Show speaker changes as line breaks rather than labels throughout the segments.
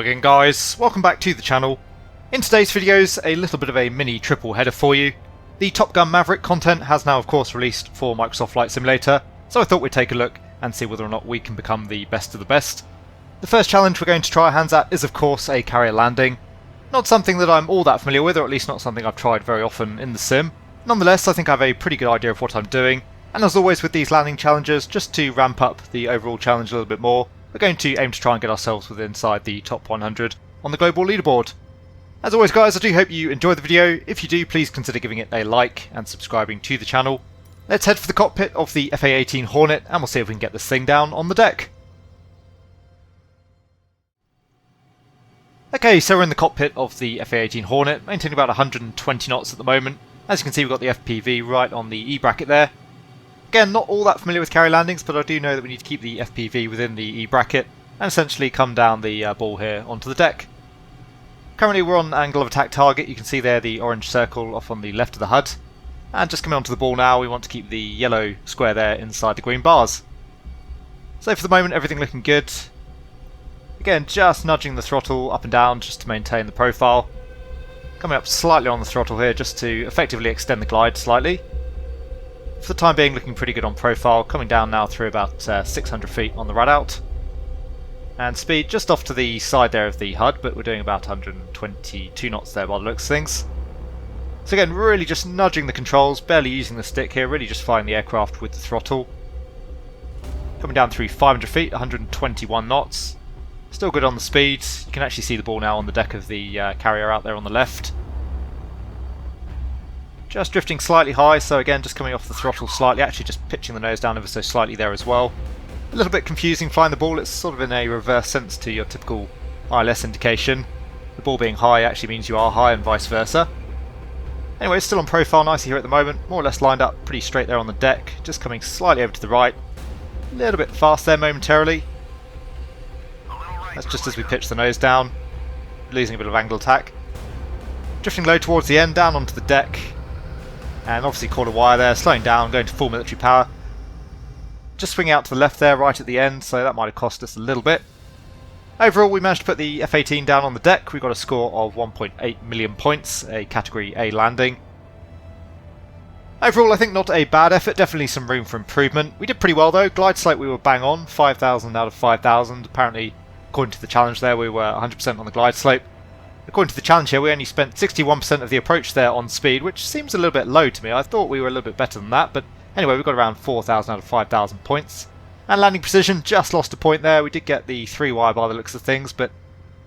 again guys, welcome back to the channel. In today's videos, a little bit of a mini triple header for you. The Gun Maverick content has now of course released for Microsoft Flight Simulator, so I thought we'd take a look and see whether or not we can become the best of the best. The first challenge we're going to try our hands at is of course a carrier landing. Not something that I'm all that familiar with, or at least not something I've tried very often in the sim. Nonetheless, I think I have a pretty good idea of what I'm doing, and as always with these landing challenges, just to ramp up the overall challenge a little bit more, we're going to aim to try and get ourselves within inside the top 100 on the global leaderboard. As always guys, I do hope you enjoyed the video. If you do, please consider giving it a like and subscribing to the channel. Let's head for the cockpit of the FA-18 Hornet and we'll see if we can get this thing down on the deck. Okay, so we're in the cockpit of the FA-18 Hornet, maintaining about 120 knots at the moment. As you can see, we've got the FPV right on the E bracket there. Again, not all that familiar with carrier landings, but I do know that we need to keep the FPV within the E bracket and essentially come down the ball here onto the deck. Currently we're on angle of attack target. You can see there the orange circle off on the left of the HUD. And just coming onto the ball now, we want to keep the yellow square there inside the green bars. So for the moment, everything looking good. Again, just nudging the throttle up and down just to maintain the profile. Coming up slightly on the throttle here just to effectively extend the glide slightly. For the time being, looking pretty good on profile, coming down now through about 600 feet on the rad out. And speed just off to the side there of the HUD, but we're doing about 122 knots there by the looks of things. So again, really just nudging the controls, barely using the stick here, really just flying the aircraft with the throttle. Coming down through 500 feet, 121 knots. Still good on the speed. You can actually see the ball now on the deck of the carrier out there on the left. Just drifting slightly high, so again just coming off the throttle slightly, actually just pitching the nose down ever so slightly there as well. A little bit confusing flying the ball, it's sort of in a reverse sense to your typical ILS indication. The ball being high actually means you are high and vice versa. Anyway, it's still on profile nicely here at the moment, more or less lined up pretty straight there on the deck, just coming slightly over to the right. A little bit fast there momentarily. That's just as we pitch the nose down, losing a bit of angle attack. Drifting low towards the end, down onto the deck. And obviously caught a wire there, slowing down, going to full military power. Just swinging out to the left there, right at the end, so that might have cost us a little bit. Overall, we managed to put the F-18 down on the deck. We got a score of 1.8 million points, a Category A landing. Overall, I think not a bad effort, definitely some room for improvement. We did pretty well though, glide slope we were bang on, 5,000 out of 5,000. Apparently, according to the challenge there, we were 100% on the glide slope. According to the challenge here, we only spent 61% of the approach there on speed, which seems a little bit low to me. I thought we were a little bit better than that, but anyway, we got around 4,000 out of 5,000 points. And landing precision, just lost a point there. We did get the 3-wire by the looks of things, but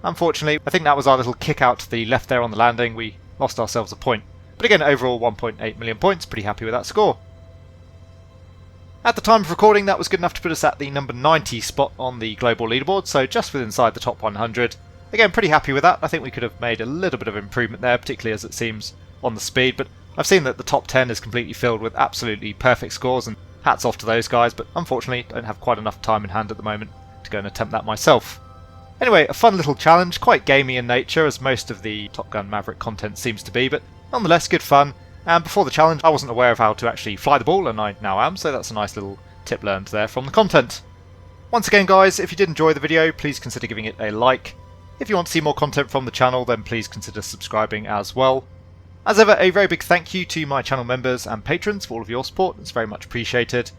unfortunately, I think that was our little kick out to the left there on the landing. We lost ourselves a point. But again, overall 1.8 million points, pretty happy with that score. At the time of recording, that was good enough to put us at the number 90 spot on the global leaderboard, so just within inside the top 100. Again, pretty happy with that. I think we could have made a little bit of improvement there, particularly as it seems on the speed, but I've seen that the top 10 is completely filled with absolutely perfect scores, and hats off to those guys, but unfortunately don't have quite enough time in hand at the moment to go and attempt that myself. Anyway, a fun little challenge, quite gamey in nature, as most of the Gun Maverick content seems to be, but nonetheless good fun. And before the challenge, I wasn't aware of how to actually fly the ball, and I now am, so that's a nice little tip learned there from the content. Once again guys, if you did enjoy the video, please consider giving it a like. If you want to see more content from the channel, then please consider subscribing as well. As ever, a very big thank you to my channel members and patrons for all of your support, it's very much appreciated.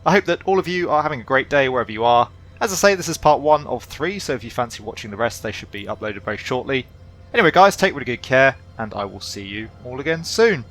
I hope that all of you are having a great day wherever you are. As I say, this is part 1 of 3, so if you fancy watching the rest, they should be uploaded very shortly. Anyway guys, take really good care, and I will see you all again soon.